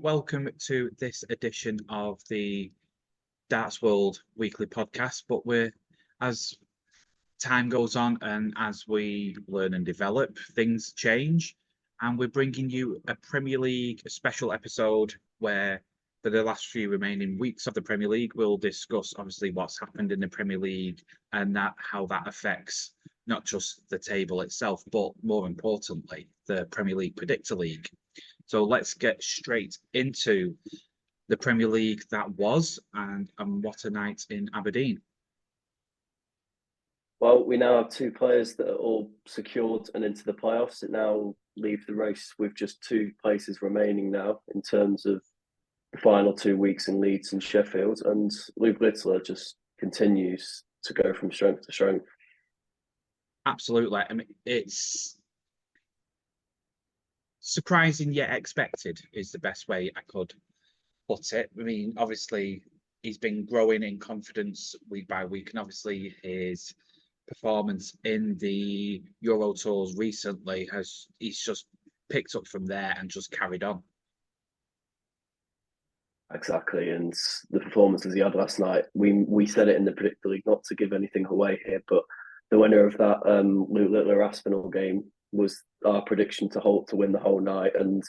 welcome to this edition of the Darts World Weekly Podcast. But as time goes on and as we learn and develop, things change. And we're bringing you a Premier League special episode where, for the last few remaining weeks of the Premier League, we'll discuss obviously what's happened in the Premier League and how that affects not just the table itself, but more importantly, the Premier League Predictor League. So let's get straight into the Premier League that was, and what a night in Aberdeen. Well, we now have two players that are all secured and into the playoffs. It now leaves the race with just two places remaining now in terms of the final 2 weeks in Leeds and Sheffield. And Luke Littler just continues to go from strength to strength. Absolutely. I mean, it's surprising yet expected is the best way I could put it. I mean, obviously, he's been growing in confidence week by week, and obviously his performance in the Euro Tours recently he's just picked up from there and just carried on. Exactly, and the performances he had last night, we said it in the Predictor League, not to give anything away here, but the winner of that Luke Littler Aspinall game was our prediction to win the whole night, and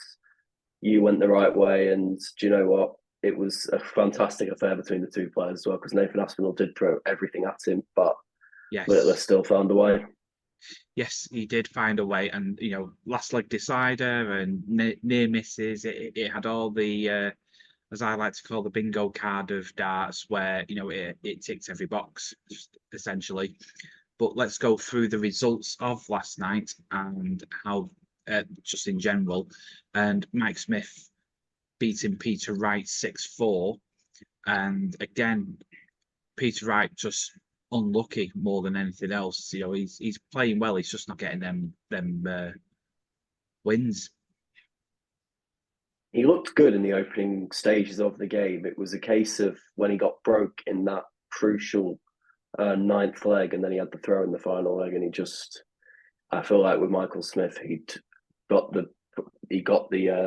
you went the right way. And do you know what? It was a fantastic affair between the two players as well, because Nathan Aspinall did throw everything at him, but yes, Littler still found a way. Yes, he did find a way, and last leg decider and near misses. It had all the as I like to call the bingo card of darts, where it ticked every box essentially. But let's go through the results of last night and how, just in general. And Mike Smith beating Peter Wright 6-4. And again, Peter Wright just unlucky more than anything else. He's playing well. He's just not getting them wins. He looked good in the opening stages of the game. It was a case of when he got broke in that crucial ninth leg, and then he had the throw in the final leg, and I feel like with Michael Smith, he got the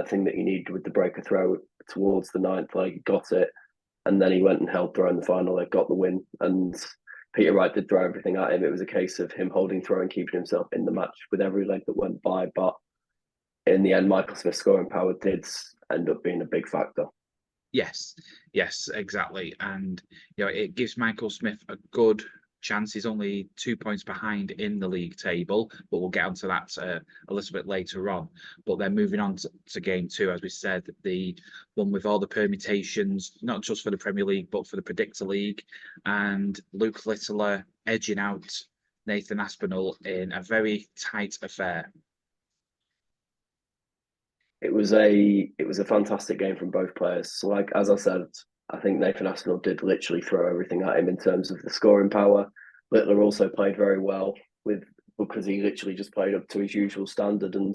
thing that he needed with the breaker throw towards the ninth leg. He got it, and then he went and held throw in the final leg, got the win. And Peter Wright did throw everything at him. It was a case of him holding throw and keeping himself in the match with every leg that went by. But in the end, Michael Smith's scoring power did end up being a big factor. Yes, exactly. And it gives Michael Smith a good chance. He's only 2 points behind in the league table, but we'll get onto that a little bit later on. But then moving on to game two, as we said, the one with all the permutations, not just for the Premier League, but for the Predictor League, and Luke Littler edging out Nathan Aspinall in a very tight affair. It was a fantastic game from both players. So, like as I said, I think Nathan Aspinall did literally throw everything at him in terms of the scoring power. Littler also played very well because he literally just played up to his usual standard, and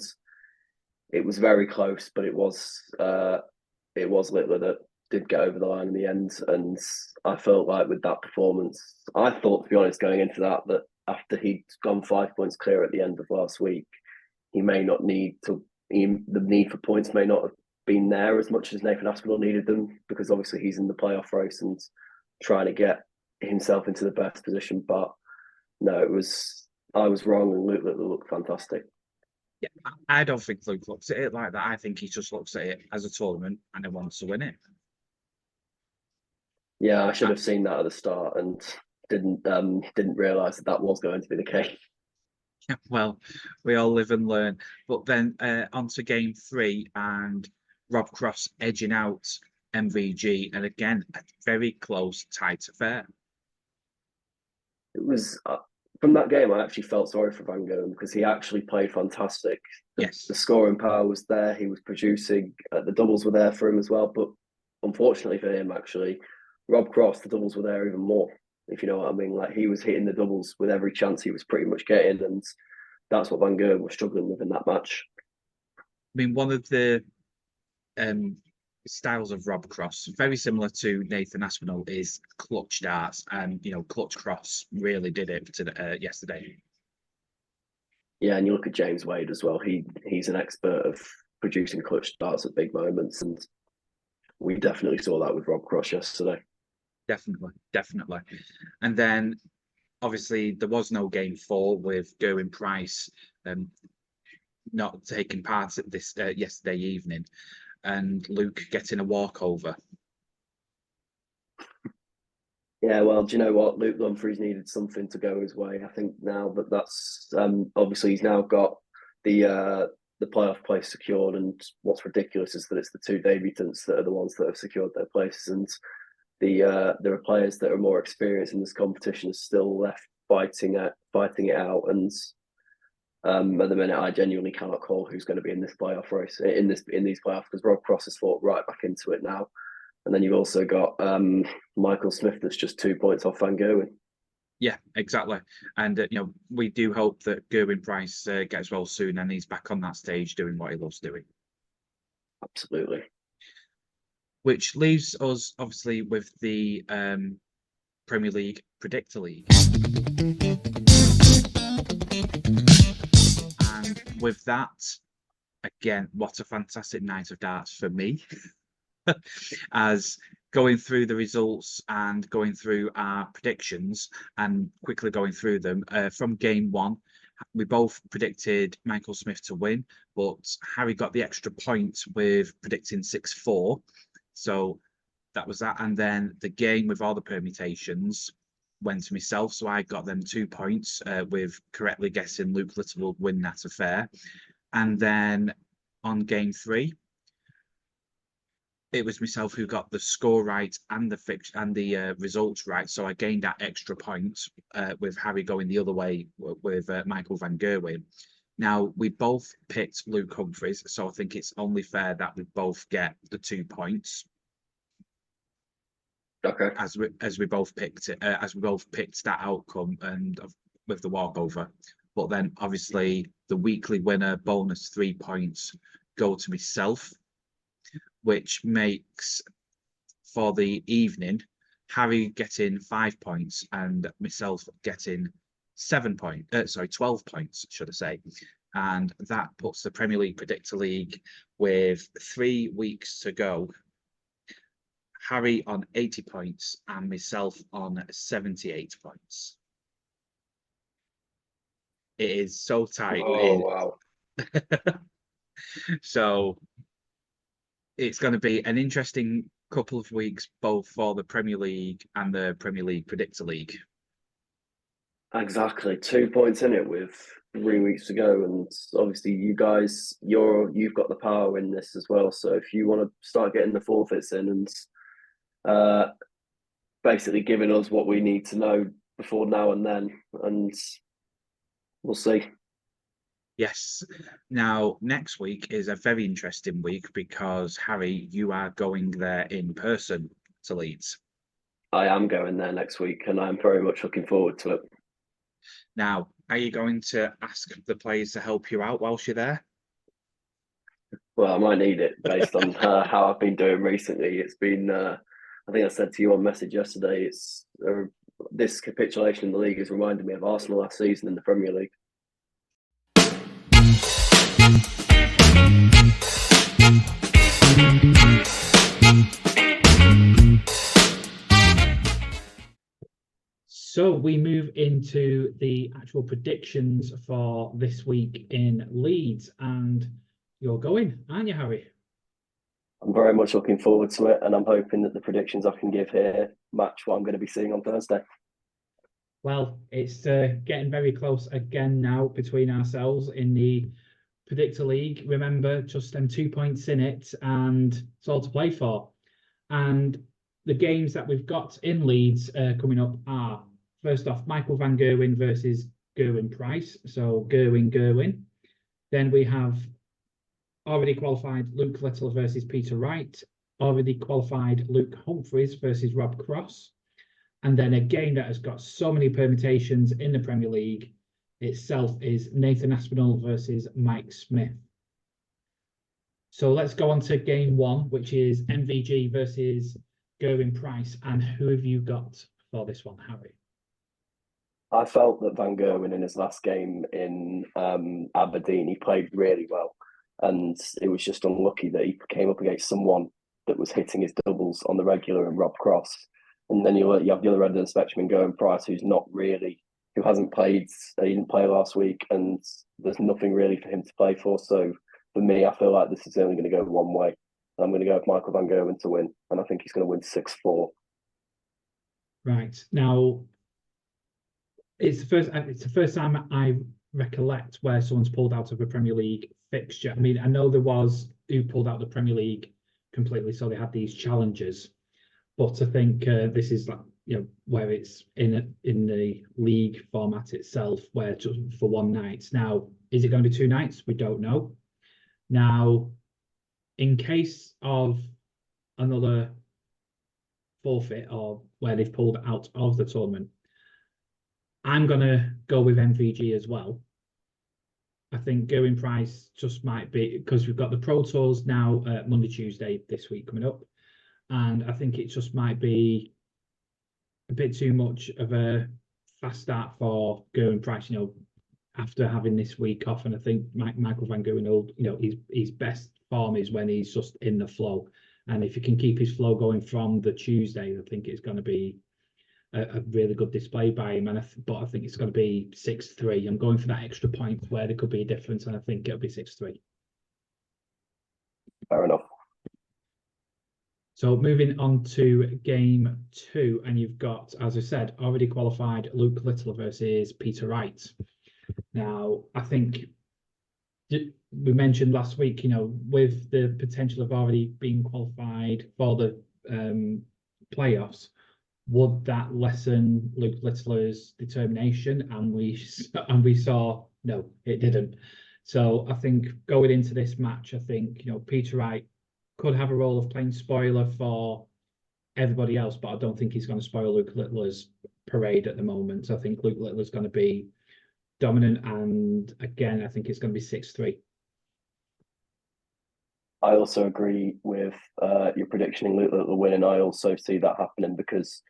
it was very close. But it was Littler that did get over the line in the end, and I felt like with that performance, I thought, to be honest, going into that after he'd gone 5 points clear at the end of last week, he may not need to. The need for points may not have been there as much as Nathan Aspinall needed them, because obviously he's in the playoff race and trying to get himself into the best position. But no, I was wrong, and Luke looked fantastic. Yeah, I don't think Luke looks at it like that. I think he just looks at it as a tournament and he wants to win it. Yeah, I should have seen that at the start and didn't realise that was going to be the case. Well, we all live and learn. But then on to game three, and Rob Cross edging out MVG, and again a very close, tight affair. It was from that game, I actually felt sorry for Van Gogh because he actually played fantastic. Yes, the scoring power was there. He was producing. The doubles were there for him as well. But unfortunately for him, actually, Rob Cross, the doubles were there even more, if you know what I mean. Like, he was hitting the doubles with every chance he was pretty much getting, and that's what Van Gogh was struggling with in that match. I mean, one of the styles of Rob Cross, very similar to Nathan Aspinall, is clutch darts, and clutch Cross really did it yesterday. Yeah, and you look at James Wade as well. He's an expert of producing clutch darts at big moments, and we definitely saw that with Rob Cross yesterday. Definitely. And then obviously there was no game 4 with Gerwin Price not taking part at this yesterday evening, and Luke getting a walkover. Yeah, well, do you know what? Luke Lumphries needed something to go his way. I think now that that's obviously he's now got the playoff place secured, and what's ridiculous is that it's the 2 debutants that are the ones that have secured their places, and there are players that are more experienced in this competition are still left fighting it out. And at the minute, I genuinely cannot call who's going to be in this playoff race in these playoffs, because Rob Cross has fought right back into it now, and then you've also got Michael Smith that's just 2 points off Van Gerwen. Yeah, exactly. And we do hope that Gerwin Price gets well soon and he's back on that stage doing what he loves doing. Absolutely. Which leaves us obviously with the Premier League Predictor League. And with that, again, what a fantastic night of darts for me. As going through the results and going through our predictions and quickly going through them from game 1, we both predicted Michael Smith to win, but Harry got the extra point with predicting 6-4. So that was that. And then the game with all the permutations went to myself. So I got them 2 points with correctly guessing Luke Little would win that affair. And then on game 3, it was myself who got the score right and the results right. So I gained that extra point with Harry going the other way with Michael Van Gerwen. Now, we both picked Luke Humphries, so I think it's only fair that we both get the 2 points. Okay. As we both picked it, as we both picked that outcome and with the walkover. But then obviously the weekly winner bonus 3 points go to myself, which makes for the evening Harry getting 5 points and myself getting 12 points, should I say. And that puts the Premier League Predictor League with 3 weeks to go. Harry on 80 points and myself on 78 points. It is so tight. Oh, wow. So it's going to be an interesting couple of weeks, both for the Premier League and the Premier League Predictor League. Exactly. 2 points in it with 3 weeks to go. And obviously you guys, you've got the power in this as well. So if you want to start getting the forfeits in and basically giving us what we need to know before now and then, and we'll see. Yes. Now, next week is a very interesting week because, Harry, you are going there in person to Leeds. I am going there next week and I'm very much looking forward to it. Now, are you going to ask the players to help you out whilst you're there? Well, I might need it based on how I've been doing recently. It's been, I think I said to you on message yesterday, it's this capitulation in the league has reminded me of Arsenal last season in the Premier League. So we move into the actual predictions for this week in Leeds, and you're going, aren't you, Harry? I'm very much looking forward to it, and I'm hoping that the predictions I can give here match what I'm going to be seeing on Thursday. Well, it's getting very close again now between ourselves in the Predictor League. Remember, just them 2 points in it, and it's all to play for. And the games that we've got in Leeds coming up are, first off, Michael Van Gerwen versus Gerwin Price. So Gerwin. Then we have already qualified Luke Little versus Peter Wright. Already qualified Luke Humphries versus Rob Cross. And then a game that has got so many permutations in the Premier League itself is Nathan Aspinall versus Mike Smith. So let's go on to game 1, which is MVG versus Gerwin Price. And who have you got for this one, Harry? I felt that Van Gerwen in his last game in Aberdeen, he played really well. And it was just unlucky that he came up against someone that was hitting his doubles on the regular and Rob Cross. And then you have the other end of the spectrum and Gowan Price, who hasn't played. He didn't play last week, and there's nothing really for him to play for. So for me, I feel like this is only going to go one way. I'm going to go with Michael van Gerwen to win, and I think he's going to win 6-4. Right. Now, it's the first time I recollect where someone's pulled out of a Premier League fixture. I mean, I know there was who pulled out the Premier League completely, so they had these challenges. But I think this is like, where it's in the league format itself, where just for one night. Now, is it going to be 2 nights? We don't know. Now, in case of another forfeit or where they've pulled out of the tournament, I'm going to go with MVG as well. I think Gowan Price just might be, because we've got the Pro Tours now Monday, Tuesday this week coming up. And I think it just might be a bit too much of a fast start for Gowan Price, after having this week off. And I think Michael van Gerwen will, his best form is when he's just in the flow. And if he can keep his flow going from the Tuesday, I think it's going to be a really good display by him. But I think it's going to be 6-3. I'm going for that extra point where there could be a difference, and I think it'll be 6-3. Fair enough. So moving on to game 2, and you've got, as I said, already qualified Luke Littler versus Peter Wright. Now, I think we mentioned last week, with the potential of already being qualified for the playoffs, would that lessen Luke Littler's determination? And we saw no, it didn't. So I think going into this match, I think Peter Wright could have a role of playing spoiler for everybody else, but I don't think he's going to spoil Luke Littler's parade at the moment. I think Luke Littler's going to be dominant, and again, I think it's going to be 6-3. I also agree with your prediction in Luke Littler winning. I also see that happening because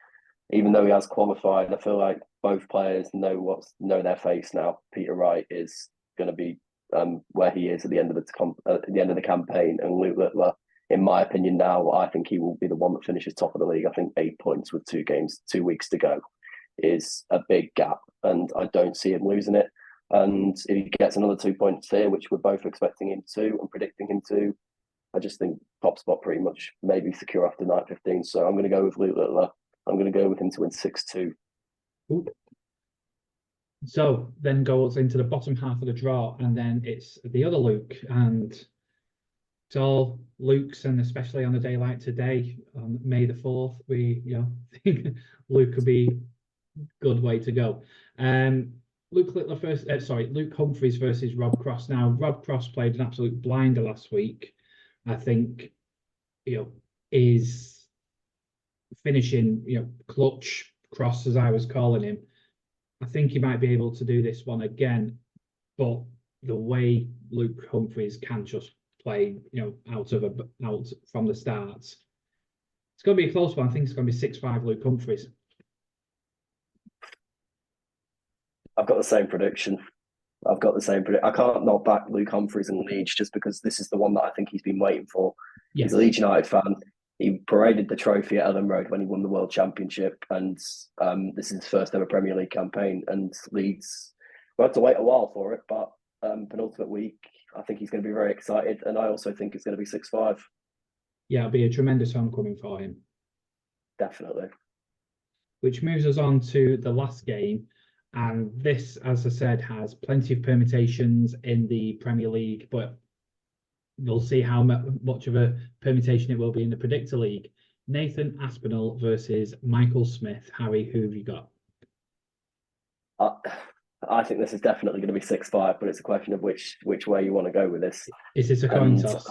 even though he has qualified, I feel like both players know their face now. Peter Wright is going to be where he is at the end of the campaign, and Luke Littler, in my opinion now, I think he will be the one that finishes top of the league. I think 8 points with 2 weeks to go is a big gap, and I don't see him losing it. And if he gets another 2 points here, which we're both expecting him to and predicting him to, I just think top spot pretty much maybe secure after night 15. So I'm going to go with Luke Littler. I'm going to go with him to win 6-2. Ooh. So then goes into the bottom half of the draw, and then it's the other Luke, and it's all Luke's, and especially on a day like today, on May the 4th, we think Luke could be a good way to go. Luke Humphries versus Rob Cross. Now, Rob Cross played an absolute blinder last week. I think is finishing clutch Cross, as I was calling him. I think he might be able to do this one again, but the way Luke Humphries can just play, out from the start, it's going to be a close one. I think it's going to be 6-5 Luke Humphries. I've got the same prediction. I can't not back Luke Humphries and Leeds just because this is the one that I think he's been waiting for. Yes. He's a Leeds United fan. He paraded the trophy at Ellen Road when he won the World Championship, and this is his first ever Premier League campaign. And Leeds, we'll have to wait a while for it, but penultimate week, I think he's going to be very excited, and I also think it's going to be 6-5. Yeah, it'll be a tremendous homecoming for him. Definitely. Which moves us on to the last game. And this, as I said, has plenty of permutations in the Premier League, but we'll see how much of a permutation it will be in the Predictor League. Nathan Aspinall versus Michael Smith. Harry, who have you got? I think this is definitely going to be 6-5, but it's a question of which way you want to go with this. Is this a coin toss?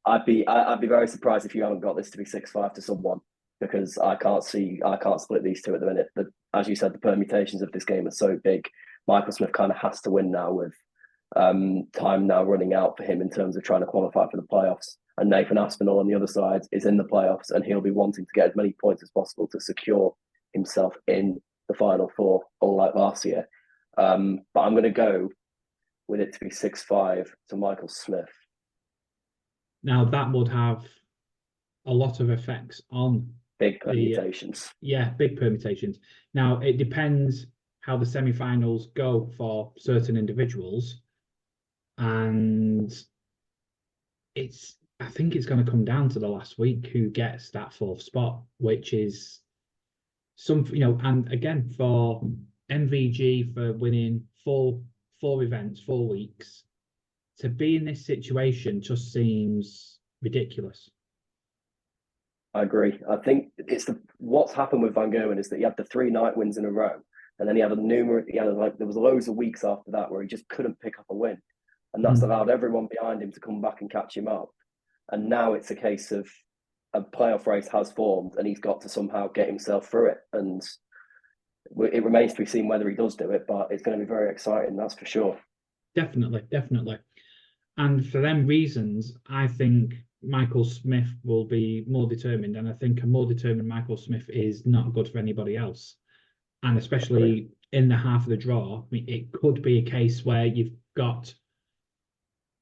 I'd be very surprised if you haven't got this to be 6-5 to someone, because I can't split these two at the minute. As you said, the permutations of this game are so big. Michael Smith kind of has to win now with time now running out for him in terms of trying to qualify for the playoffs. And Nathan Aspinall on the other side is in the playoffs, and he'll be wanting to get as many points as possible to secure himself in the Final Four, unlike last year. But I'm going to go with it to be 6-5 to Michael Smith. Now, that would have a lot of effects on Big permutations. big permutations. Now, it depends how the semi-finals go for certain individuals. And I think it's going to come down to the last week who gets that fourth spot, which is and again, for MVG for winning four events, 4 weeks, to be in this situation just seems ridiculous. I agree. I think what's happened with Van Gerwen is that he had the 3 night wins in a row, and then there was loads of weeks after that where he just couldn't pick up a win, and that's allowed everyone behind him to come back and catch him up. And now it's a case of a playoff race has formed, and he's got to somehow get himself through it. And it remains to be seen whether he does do it, but it's going to be very exciting, that's for sure. Definitely. And for them reasons, I think Michael Smith will be more determined, and I think a more determined Michael Smith is not good for anybody else. And especially in the half of the draw, I mean, it could be a case where you've got,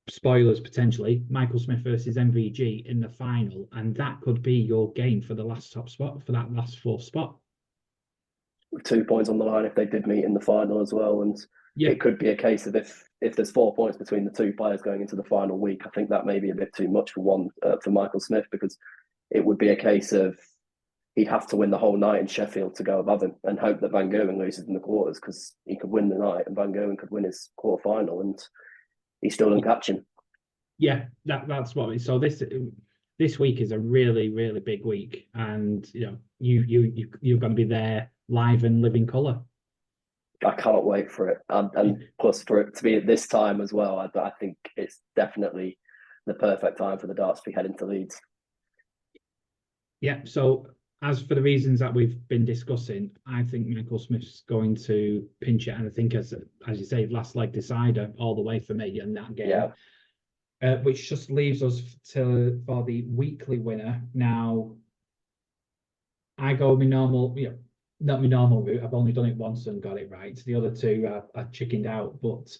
spoilers potentially, Michael Smith versus MVG in the final, and that could be your game for the last top spot, for that last 4th spot. With 2 points on the line if they did meet in the final as well. And it could be a case of if there's 4 points between the 2 players going into the final week, I think that may be a bit too much for Michael Smith, because it would be a case of he'd have to win the whole night in Sheffield to go above him and hope that Van Gerwen loses in the quarters, because he could win the night and Van Gerwen could win his quarter-final and he still didn't catch him. Yeah, that's what it is. So this week is a really, really big week, and you're going to be there live and living colour. I cannot wait for it, and plus for it to be at this time as well. I think it's definitely the perfect time for the Darts to be heading to Leeds. Yeah. So as for the reasons that we've been discussing, I think Michael Smith's going to pinch it, and I think as you say, last leg decider all the way for me in that game. Yeah. Which just leaves us for the weekly winner. Now, I go my normal, not my normal route. I've only done it once and got it right. The other 2 are chickened out, but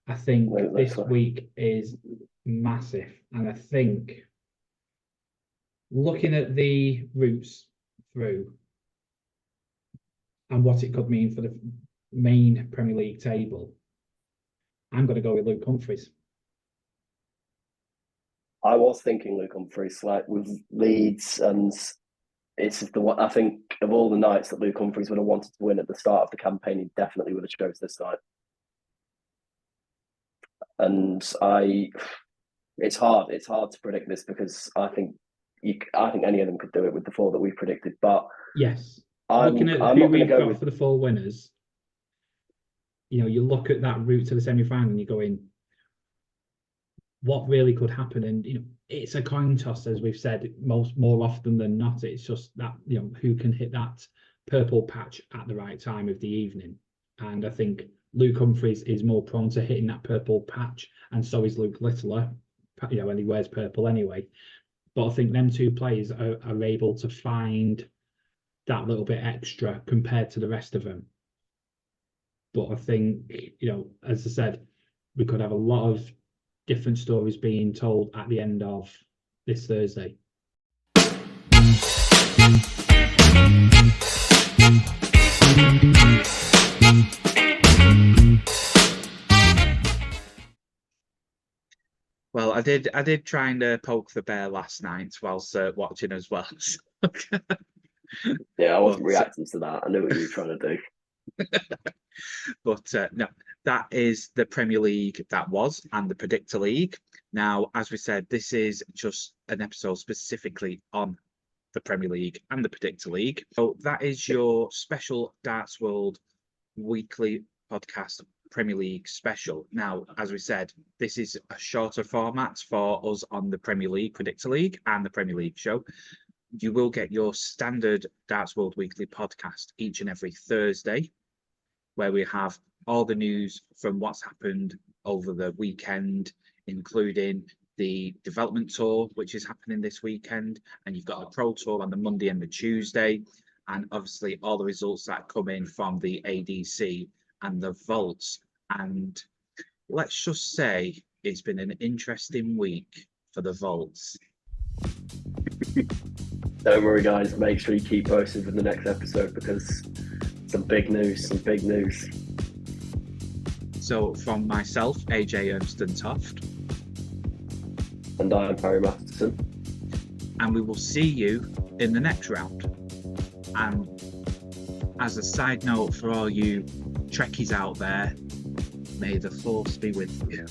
I think this week is massive. And I think looking at the routes through and what it could mean for the main Premier League table, I'm going to go with Luke Humphries. I was thinking Luke Humphries, like with Leeds, and it's the one I think of all the nights that Luke Humphries would have wanted to win at the start of the campaign, he definitely would have chose this night. And it's hard to predict this, because I think any of them could do it with the 4 that we've predicted. But yes, looking at who we've got for the 4 winners, you look at that route to the semi-final and you're going, what really could happen? And it's a coin toss, as we've said, more often than not. It's just that who can hit that purple patch at the right time of the evening. And I think Luke Humphries is more prone to hitting that purple patch, and so is Luke Littler. And he wears purple anyway. But I think them 2 players are able to find that little bit extra compared to the rest of them. But I think as I said, we could have a lot of different stories being told at the end of this Thursday. Well, I did try and poke the bear last night whilst watching as well. Yeah, I wasn't reacting to that. I knew what you were trying to do. But no, that is the Premier League that was, and the Predictor League. Now, as we said, this is just an episode specifically on the Premier League and the Predictor League. So that is your special Darts World weekly podcast, Premier League special. Now, as we said, this is a shorter format for us on the Premier League Predictor League and the Premier League show. You will get your standard Darts World weekly podcast each and every Thursday, where we have all the news from what's happened over the weekend, including the development tour, which is happening this weekend, and you've got a pro tour on the Monday and the Tuesday, and obviously all the results that come in from the ADC and the vaults. And let's just say it's been an interesting week for the vaults. Don't worry, guys. Make sure you keep posted for the next episode because some big news. So from myself, AJ Ernston Toft, And I'm Harry Masterson. and we will see you in the next round. And as a side note for all you Trekkies out there, may the force be with you.